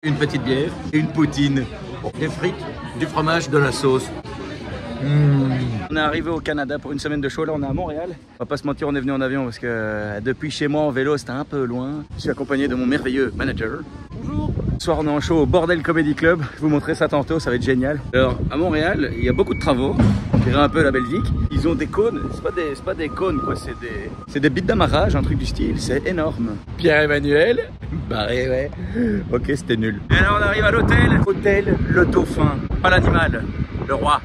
Une petite bière, une poutine, des frites, du fromage, de la sauce. On est arrivé au Canada pour une semaine de show, là on est à Montréal. On va pas se mentir, on est venu en avion parce que depuis chez moi en vélo c'était un peu loin. Je suis accompagné de mon merveilleux manager. Bonjour. Ce soir on est en show au Bordel Comedy Club, je vous montrerai ça tantôt, ça va être génial. Alors à Montréal, il y a beaucoup de travaux, on dirait un peu la Belgique. Ils ont des cônes, c'est pas des cônes quoi, c'est des bits d'amarrage, un truc du style, c'est énorme. Pierre-Emmanuel, barré ouais, ok c'était nul. Et là on arrive à l'hôtel, hôtel Le Dauphin, pas l'animal, le roi.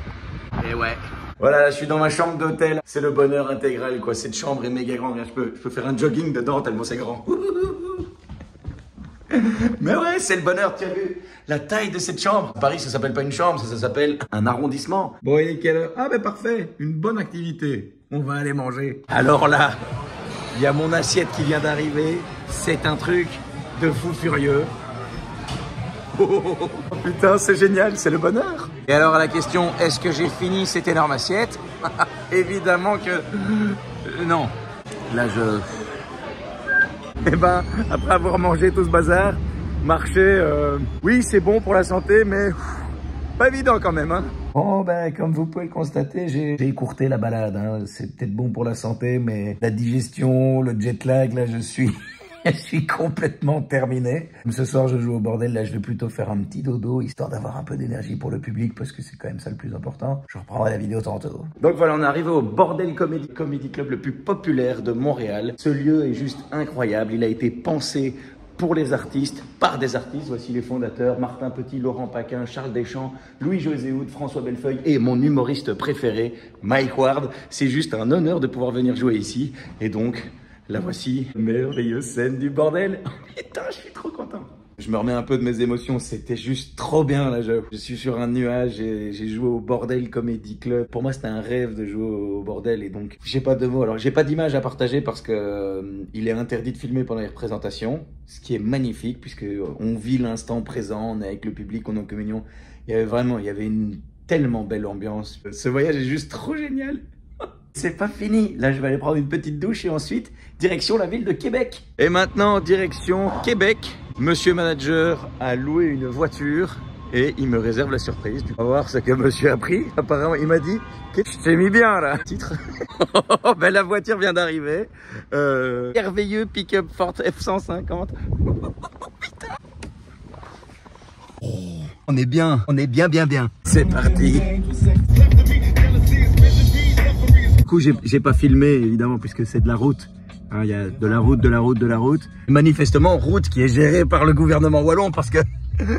Et ouais. Voilà, là, je suis dans ma chambre d'hôtel. C'est le bonheur intégral, quoi. Cette chambre est méga grande. Je peux faire un jogging dedans tellement c'est grand. Mais ouais, c'est le bonheur. Tu as vu la taille de cette chambre? À Paris, ça s'appelle pas une chambre, ça s'appelle un arrondissement. Bon, il est quelle heure? Ah, ben parfait. Une bonne activité. On va aller manger. Alors là, il y a mon assiette qui vient d'arriver. C'est un truc de fou furieux. Oh, putain, c'est génial, c'est le bonheur. Et alors la question, est-ce que j'ai fini cette énorme assiette? Évidemment que non. Là Eh ben, après avoir mangé tout ce bazar, marcher, oui c'est bon pour la santé, mais pas évident quand même, hein. Bon ben, comme vous pouvez le constater, j'ai écourté la balade, hein. C'est peut-être bon pour la santé, mais la digestion, le jet lag, là je suis complètement terminé. Ce soir, je joue au Bordel. Là, je vais plutôt faire un petit dodo, histoire d'avoir un peu d'énergie pour le public, parce que c'est quand même ça le plus important. Je reprendrai la vidéo tantôt. Donc voilà, on est arrivé au Bordel Comedy Club le plus populaire de Montréal. Ce lieu est juste incroyable. Il a été pensé pour les artistes, par des artistes. Voici les fondateurs, Martin Petit, Laurent Paquin, Charles Deschamps, Louis-José Houd, François Bellefeuille et mon humoriste préféré, Mike Ward. C'est juste un honneur de pouvoir venir jouer ici. Et donc... la voici, merveilleuse scène du Bordel. Oh, putain, je suis trop content. Je me remets un peu de mes émotions, c'était juste trop bien là. Je suis sur un nuage et j'ai joué au Bordel Comedy Club. Pour moi, c'était un rêve de jouer au Bordel et donc j'ai pas de mots. Alors, j'ai pas d'image à partager parce que il est interdit de filmer pendant les représentations, ce qui est magnifique puisque on vit l'instant présent, on est avec le public, on est en communion. Il y avait une tellement belle ambiance. Ce voyage est juste trop génial. C'est pas fini. Là, je vais aller prendre une petite douche et ensuite, direction la ville de Québec. Et maintenant, direction Québec. Monsieur Manager a loué une voiture et il me réserve la surprise. On va voir ce que monsieur a pris. Apparemment, il m'a dit que je t'ai mis bien là. Titre. Ben, la voiture vient d'arriver. Merveilleux pick-up Ford F-150. Putain. On est bien. On est bien. C'est parti. Du coup, j'ai pas filmé évidemment puisque c'est de la route. Hein, il y a de la route. Manifestement, route qui est gérée par le gouvernement wallon parce que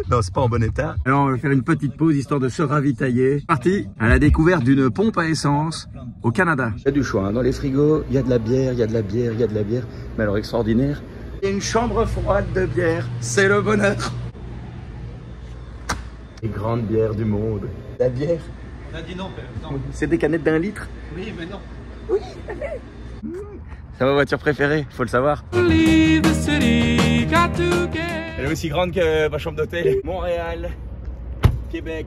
non, c'est pas en bon état. Alors, on va faire une petite pause histoire de se ravitailler. Parti à la découverte d'une pompe à essence au Canada. Il y a du choix. Hein. Dans les frigos, il y a de la bière, il y a de la bière. Mais alors extraordinaire. Il y a une chambre froide de bière. C'est le bonheur. Les grandes bières du monde. La bière. On a dit non, père. Non. C'est des canettes d'1 litre. Oui, mais non. Oui. C'est ma voiture préférée, faut le savoir. Elle est aussi grande que ma chambre d'hôtel. Montréal, Québec.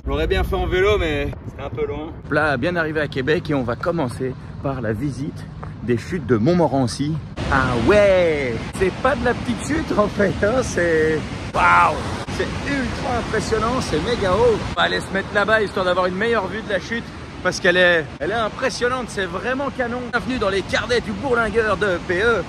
Je l'aurais bien fait en vélo, mais c'était un peu loin. Là, bien arrivé à Québec et on va commencer par la visite des chutes de Montmorency. Ah ouais, c'est pas de la petite chute en fait, hein, c'est... Waouh! C'est ultra impressionnant, c'est méga haut. On va aller se mettre là-bas histoire d'avoir une meilleure vue de la chute parce qu'elle est impressionnante, c'est vraiment canon. Bienvenue dans les carnets du bourlingueur de PE.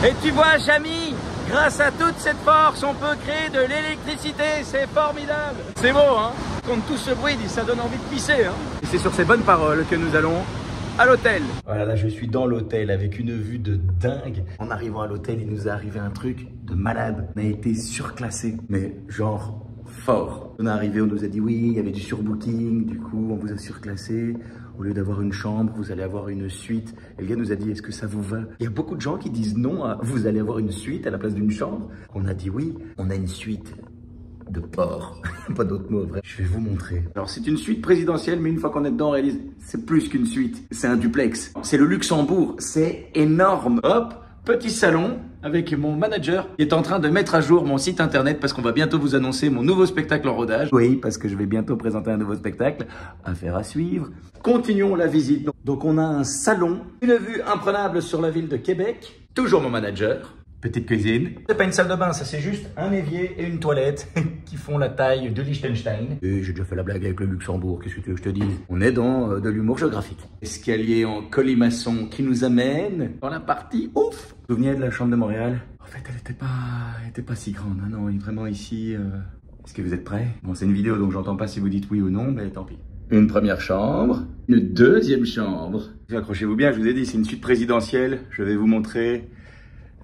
Et tu vois, Jamy, grâce à toute cette force, on peut créer de l'électricité, c'est formidable. C'est beau, hein? Contre tout ce bruit, ça donne envie de pisser, hein? Et c'est sur ces bonnes paroles que nous allons à l'hôtel. Voilà, là je suis dans l'hôtel avec une vue de dingue. En arrivant à l'hôtel, il nous est arrivé un truc de malade. On a été surclassé, mais genre fort. On est arrivé, on nous a dit oui, il y avait du surbooking, du coup on vous a surclassé. Au lieu d'avoir une chambre, vous allez avoir une suite. Et le gars nous a dit, est-ce que ça vous va? Il y a beaucoup de gens qui disent non, vous allez avoir une suite à la place d'une chambre. On a dit oui, on a une suite de porc. Pas d'autre mot, vrai. Je vais vous montrer. Alors, c'est une suite présidentielle, mais une fois qu'on est dedans, on réalise, c'est plus qu'une suite. C'est un duplex. C'est le Luxembourg. C'est énorme. Hop, petit salon avec mon manager qui est en train de mettre à jour mon site internet parce qu'on va bientôt vous annoncer mon nouveau spectacle en rodage. Oui, parce que je vais bientôt présenter un nouveau spectacle. Affaire à suivre. Continuons la visite. Donc, on a un salon, une vue imprenable sur la ville de Québec. Toujours mon manager. Petite cuisine. C'est pas une salle de bain, ça c'est juste un évier et une toilette qui font la taille de Liechtenstein. Et j'ai déjà fait la blague avec le Luxembourg, qu'est-ce que tu veux que je te dise? On est dans de l'humour géographique. Escalier en colimaçon qui nous amène dans la partie ouf. Souvenez de la chambre de Montréal? En fait, elle était pas si grande. Ah non, vraiment ici... Est-ce que vous êtes prêts? Bon, c'est une vidéo, donc j'entends pas si vous dites oui ou non, mais tant pis. Une première chambre, une deuxième chambre. Accrochez-vous bien, je vous ai dit, c'est une suite présidentielle. Je vais vous montrer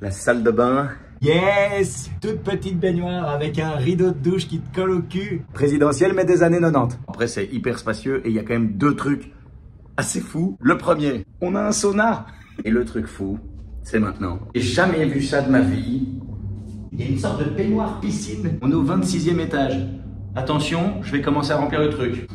la salle de bain. Yes! Toute petite baignoire avec un rideau de douche qui te colle au cul. Présidentielle, mais des années 90. Après, c'est hyper spacieux et il y a quand même deux trucs assez fous. Le premier, on a un sauna. Et le truc fou, c'est maintenant. J'ai jamais vu ça de ma vie. Il y a une sorte de baignoire piscine. On est au 26e étage. Attention, je vais commencer à remplir le truc.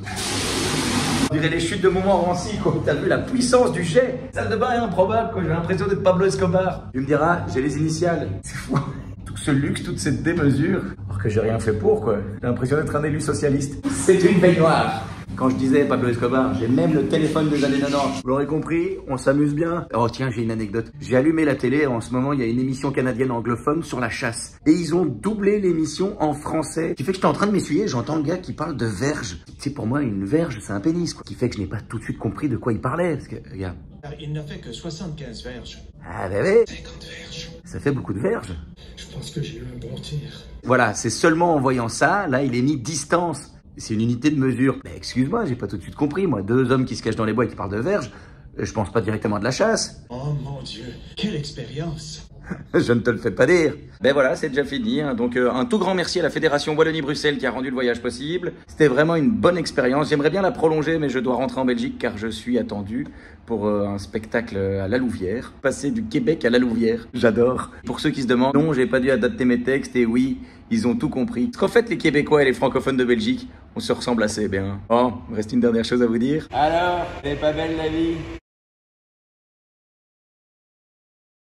On dirait les chutes de Montmorency, quoi. T'as vu la puissance du jet? Salle de bain est improbable, quoi. J'ai l'impression d'être Pablo Escobar. Tu me diras, j'ai les initiales. C'est fou. Tout ce luxe, toute cette démesure. Alors que j'ai rien fait pour, quoi. J'ai l'impression d'être un élu socialiste. C'est une baignoire. Quand je disais Pablo Escobar, j'ai même le téléphone des années 90. Vous l'aurez compris, on s'amuse bien. Oh tiens, j'ai une anecdote. J'ai allumé la télé, en ce moment, il y a une émission canadienne anglophone sur la chasse. Et ils ont doublé l'émission en français. Ce qui fait que j'étais en train de m'essuyer, j'entends le gars qui parle de verge. Tu sais, pour moi, une verge, c'est un pénis, quoi. Ce qui fait que je n'ai pas tout de suite compris de quoi il parlait. Parce que, regarde. Il n'a fait que 75 verges. Ah bah oui. 50 verges. Ça fait beaucoup de verges. Je pense que j'ai eu un bon tir. Voilà, c'est seulement en voyant ça, là, il est mis distance. C'est une unité de mesure. Mais excuse-moi, j'ai pas tout de suite compris, moi. Deux hommes qui se cachent dans les bois et qui parlent de verge, je pense pas directement à de la chasse. Oh mon Dieu, quelle expérience! Je ne te le fais pas dire. Ben voilà, c'est déjà fini. Hein. Donc un tout grand merci à la Fédération Wallonie-Bruxelles qui a rendu le voyage possible. C'était vraiment une bonne expérience. J'aimerais bien la prolonger, mais je dois rentrer en Belgique car je suis attendu pour un spectacle à la Louvière. Passer du Québec à la Louvière. J'adore. Pour ceux qui se demandent, non, j'ai pas dû adapter mes textes et oui, ils ont tout compris. Parce qu'en fait, les Québécois et les francophones de Belgique, on se ressemble assez bien. Oh, il me reste une dernière chose à vous dire. Alors, elle est pas belle la vie?